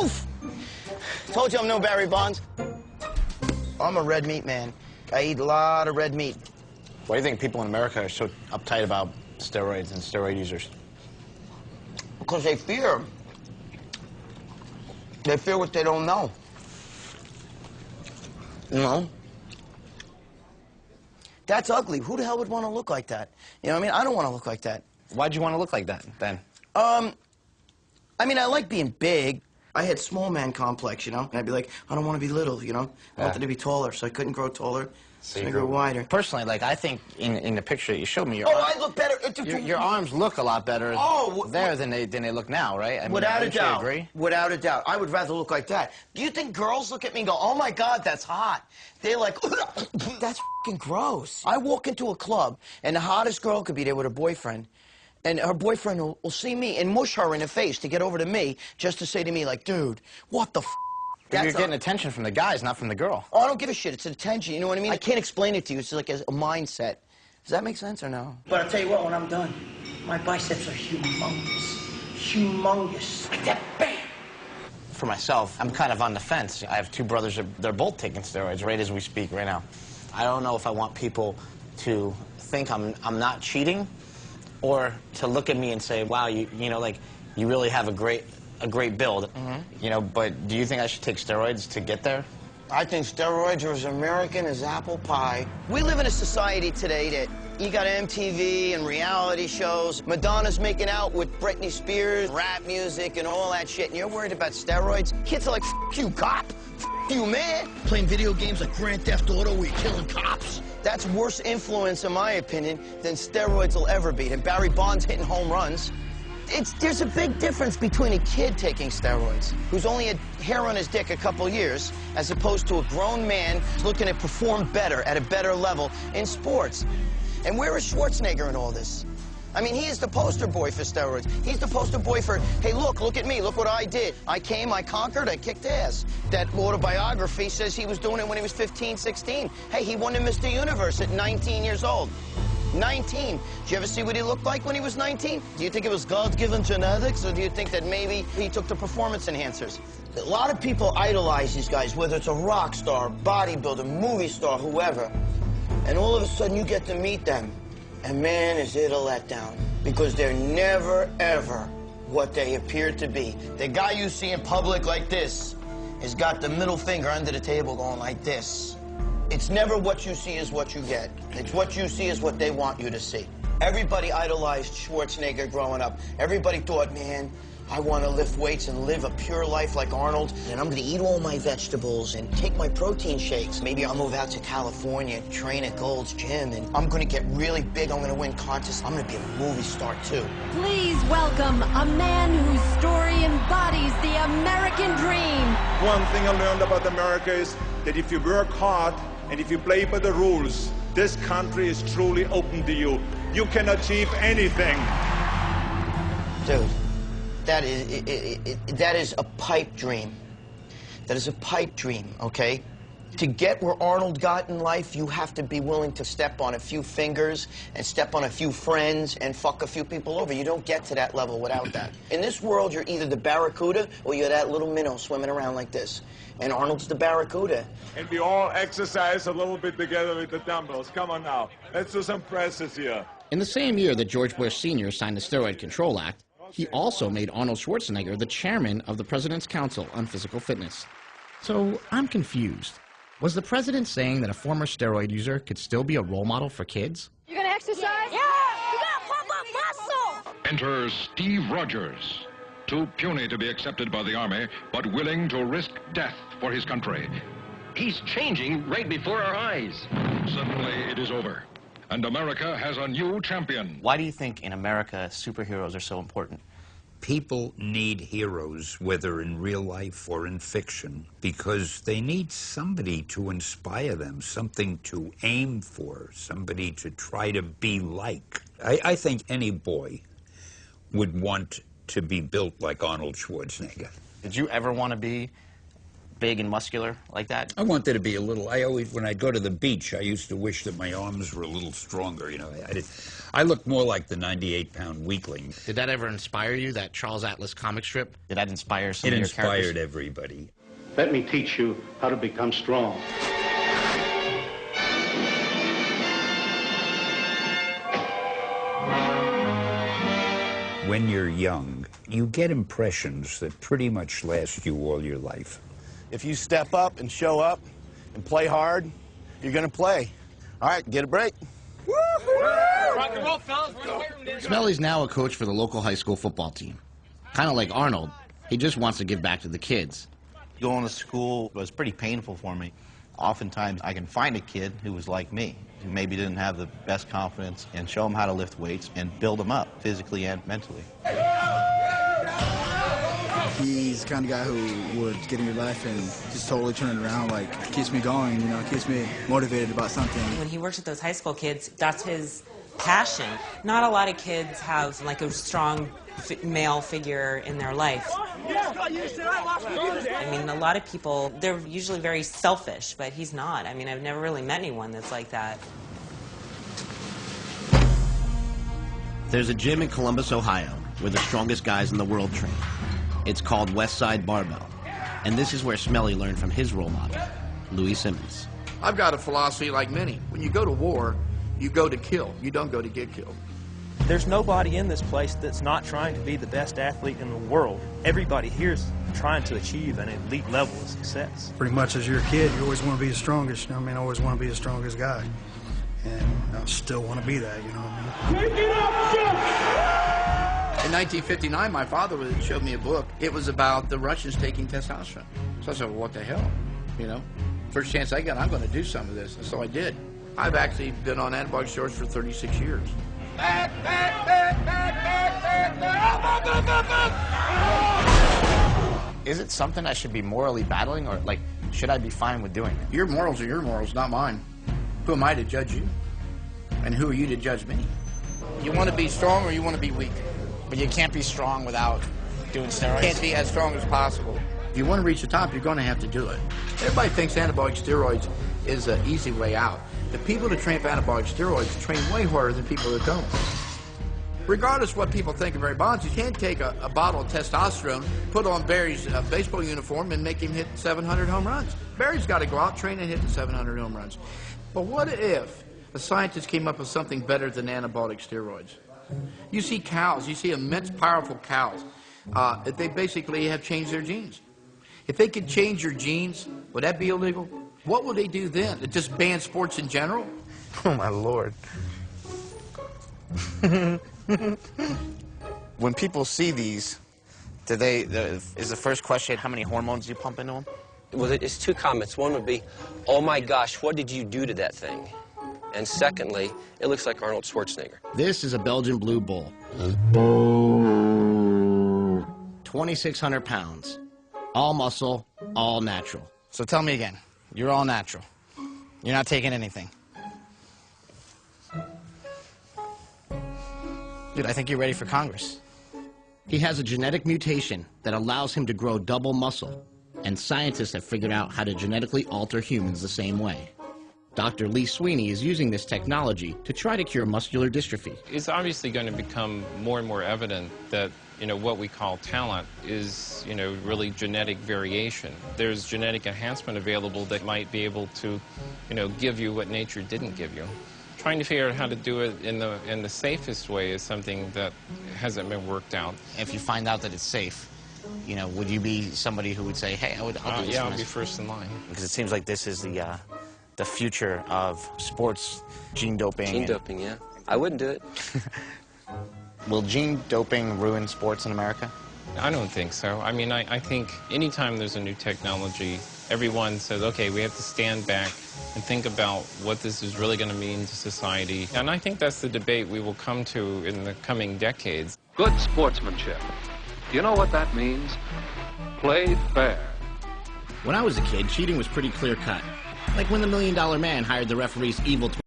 Oof! Told you I'm no Barry Bonds. I'm a red meat man. I eat a lot of red meat. Why do you think people in America are so uptight about steroids and steroid users? Because they fear. They fear what they don't know. You know? That's ugly. Who the hell would want to look like that? You know what I mean? I don't want to look like that. Why'd you want to look like that, then? I mean, I like being big. I had small man complex, you know? And I'd be like, I don't want to be little, you know? I wanted to be taller, so I couldn't grow taller. So I grew wider. Personally, like, I think in the picture that you showed me, I look better. Your arms look a lot better there than they look now, right? I mean, without a doubt. Agree? Without a doubt. I would rather look like that. Do you think girls look at me and go, oh my God, that's hot? They're like, that's fucking gross. I walk into a club and the hottest girl could be there with her boyfriend. And her boyfriend will see me and mush her in the face to get over to me just to say to me, like, dude, what the f***? You're getting attention from the guys, not from the girl. Oh, I don't give a shit. It's attention, you know what I mean? I can't explain it to you. It's like a mindset. Does that make sense or no? But I'll tell you what, when I'm done, my biceps are humongous. Humongous. Like that, bam! For myself, I'm kind of on the fence. I have two brothers, they're both taking steroids right as we speak right now. I don't know if I want people to think I'm not cheating, or to look at me and say, wow, you know, like, you really have a great build, you know, but do you think I should take steroids to get there? I think steroids are as American as apple pie. We live in a society today that you got MTV and reality shows. Madonna's making out with Britney Spears, rap music and all that shit, and you're worried about steroids? Kids are like, F you, cop. F you, man. Playing video games like Grand Theft Auto where you're killing cops. That's worse influence, in my opinion, than steroids will ever be. And Barry Bonds hitting home runs. There's a big difference between a kid taking steroids, who's only had hair on his dick a couple years, as opposed to a grown man looking to perform better at a better level in sports. And where is Schwarzenegger in all this? I mean, he is the poster boy for steroids. He's the poster boy for, hey, look at me, look what I did. I came, I conquered, I kicked ass. That autobiography says he was doing it when he was 15, 16. Hey, he won the Mr. Universe at 19 years old. 19. Did you ever see what he looked like when he was 19? Do you think it was God-given genetics, or do you think that maybe he took the performance enhancers? A lot of people idolize these guys, whether it's a rock star, bodybuilder, movie star, whoever. And all of a sudden you get to meet them. And man, is it a letdown. Because they're never, ever what they appear to be. The guy you see in public like this has got the middle finger under the table going like this. It's never what you see is what you get. It's what you see is what they want you to see. Everybody idolized Schwarzenegger growing up. Everybody thought, man, I want to lift weights and live a pure life like Arnold, and I'm going to eat all my vegetables and take my protein shakes. Maybe I'll move out to California and train at Gold's Gym, and I'm going to get really big. I'm going to win contests. I'm going to be a movie star, too. Please welcome a man whose story embodies the American dream. One thing I learned about America is that if you work hard and if you play by the rules, this country is truly open to you. You can achieve anything. Dude. That is a pipe dream. That is a pipe dream, okay? To get where Arnold got in life, you have to be willing to step on a few fingers and step on a few friends and fuck a few people over. You don't get to that level without that. In this world, you're either the Barracuda or you're that little minnow swimming around like this. And Arnold's the Barracuda. And we all exercise a little bit together with the dumbbells. Come on now. Let's do some presses here. In the same year that George Bush Sr. signed the Steroid Control Act, he also made Arnold Schwarzenegger the chairman of the President's Council on Physical Fitness. So I'm confused. Was the president saying that a former steroid user could still be a role model for kids? You gonna exercise? Yeah! You gotta pump up muscle! Enter Steve Rogers. Too puny to be accepted by the Army, but willing to risk death for his country. He's changing right before our eyes. Suddenly it is over, and America has a new champion. Why do you think in America superheroes are so important? People need heroes, whether in real life or in fiction, because they need somebody to inspire them, something to aim for, somebody to try to be like. I think any boy would want to be built like Arnold Schwarzenegger. Did you ever want to be big and muscular like that? I wanted to be a little, when I'd go to the beach, I used to wish that my arms were a little stronger, you know. I looked more like the 98-pound weakling. Did that ever inspire you, that Charles Atlas comic strip? Did that inspire some of your characters? It inspired everybody. Let me teach you how to become strong. When you're young, you get impressions that pretty much last you all your life. If you step up and show up and play hard, you're going to play. All right, get a break. Rock and roll, fellas. We're in the weight room, dude. Smelly's now a coach for the local high school football team. Kind of like Arnold, he just wants to give back to the kids. Going to school was pretty painful for me. Oftentimes, I can find a kid who was like me, who maybe didn't have the best confidence, and show them how to lift weights and build them up physically and mentally. He's the kind of guy who would get in your life and just totally turn it around, like, keeps me going, you know, keeps me motivated about something. When he works with those high school kids, that's his passion. Not a lot of kids have, like, a strong male figure in their life. I mean, a lot of people, they're usually very selfish, but he's not. I mean, I've never really met anyone that's like that. There's a gym in Columbus, Ohio, where the strongest guys in the world train. It's called Westside Barbell, and this is where Smelly learned from his role model, Louis Simmons. I've got a philosophy like many. When you go to war, you go to kill. You don't go to get killed. There's nobody in this place that's not trying to be the best athlete in the world. Everybody here's trying to achieve an elite level of success. Pretty much as you're a kid, you always want to be the strongest. You know what I mean? Always want to be the strongest guy. And I still want to be that, you know what I mean? In 1959, my father showed me a book. It was about the Russians taking testosterone. So I said, well, what the hell? You know, first chance I got, I'm going to do some of this. And so I did. I've actually been on anabolic steroids for 36 years. Is it something I should be morally battling, or, like, should I be fine with doing it? Your morals are your morals, not mine. Who am I to judge you? And who are you to judge me? You want to be strong or you want to be weak? But you can't be strong without doing steroids? You can't be as strong as possible. If you want to reach the top, you're going to have to do it. Everybody thinks anabolic steroids is an easy way out. The people that train for anabolic steroids train way harder than people that don't. Regardless of what people think of Barry Bonds, you can't take a bottle of testosterone, put on Barry's baseball uniform, and make him hit 700 home runs. Barry's got to go out, train, and hit the 700 home runs. But what if a scientist came up with something better than anabolic steroids? You see cows, you see immense, powerful cows. They basically have changed their genes. If they could change your genes, would that be illegal? What would they do then? It just ban sports in general? Oh, my Lord. When people see these, is the first question, how many hormones do you pump into them? Well, it's two comments. One would be, oh my gosh, what did you do to that thing? And secondly, it looks like Arnold Schwarzenegger. This is a Belgian Blue Bull. 2,600 pounds. All muscle, all natural. So tell me again, you're all natural. You're not taking anything. Dude, I think you're ready for Congress. He has a genetic mutation that allows him to grow double muscle, and scientists have figured out how to genetically alter humans the same way. Dr. Lee Sweeney is using this technology to try to cure muscular dystrophy. It's obviously going to become more and more evident that, you know, what we call talent is, you know, really genetic variation. There's genetic enhancement available that might be able to, you know, give you what nature didn't give you. Trying to figure out how to do it in the safest way is something that hasn't been worked out. If you find out that it's safe, you know, would you be somebody who would say, hey, I'll do this? Yeah, I'll be first in line. Because it seems like this is the future of sports, gene doping. Gene doping, yeah. I wouldn't do it. Will gene doping ruin sports in America? I don't think so. I mean, I think anytime there's a new technology, everyone says, okay, we have to stand back and think about what this is really going to mean to society. And I think that's the debate we will come to in the coming decades. Good sportsmanship. Do you know what that means? Play fair. When I was a kid, cheating was pretty clear-cut. Like when the $1 Million Man hired the referee's evil twin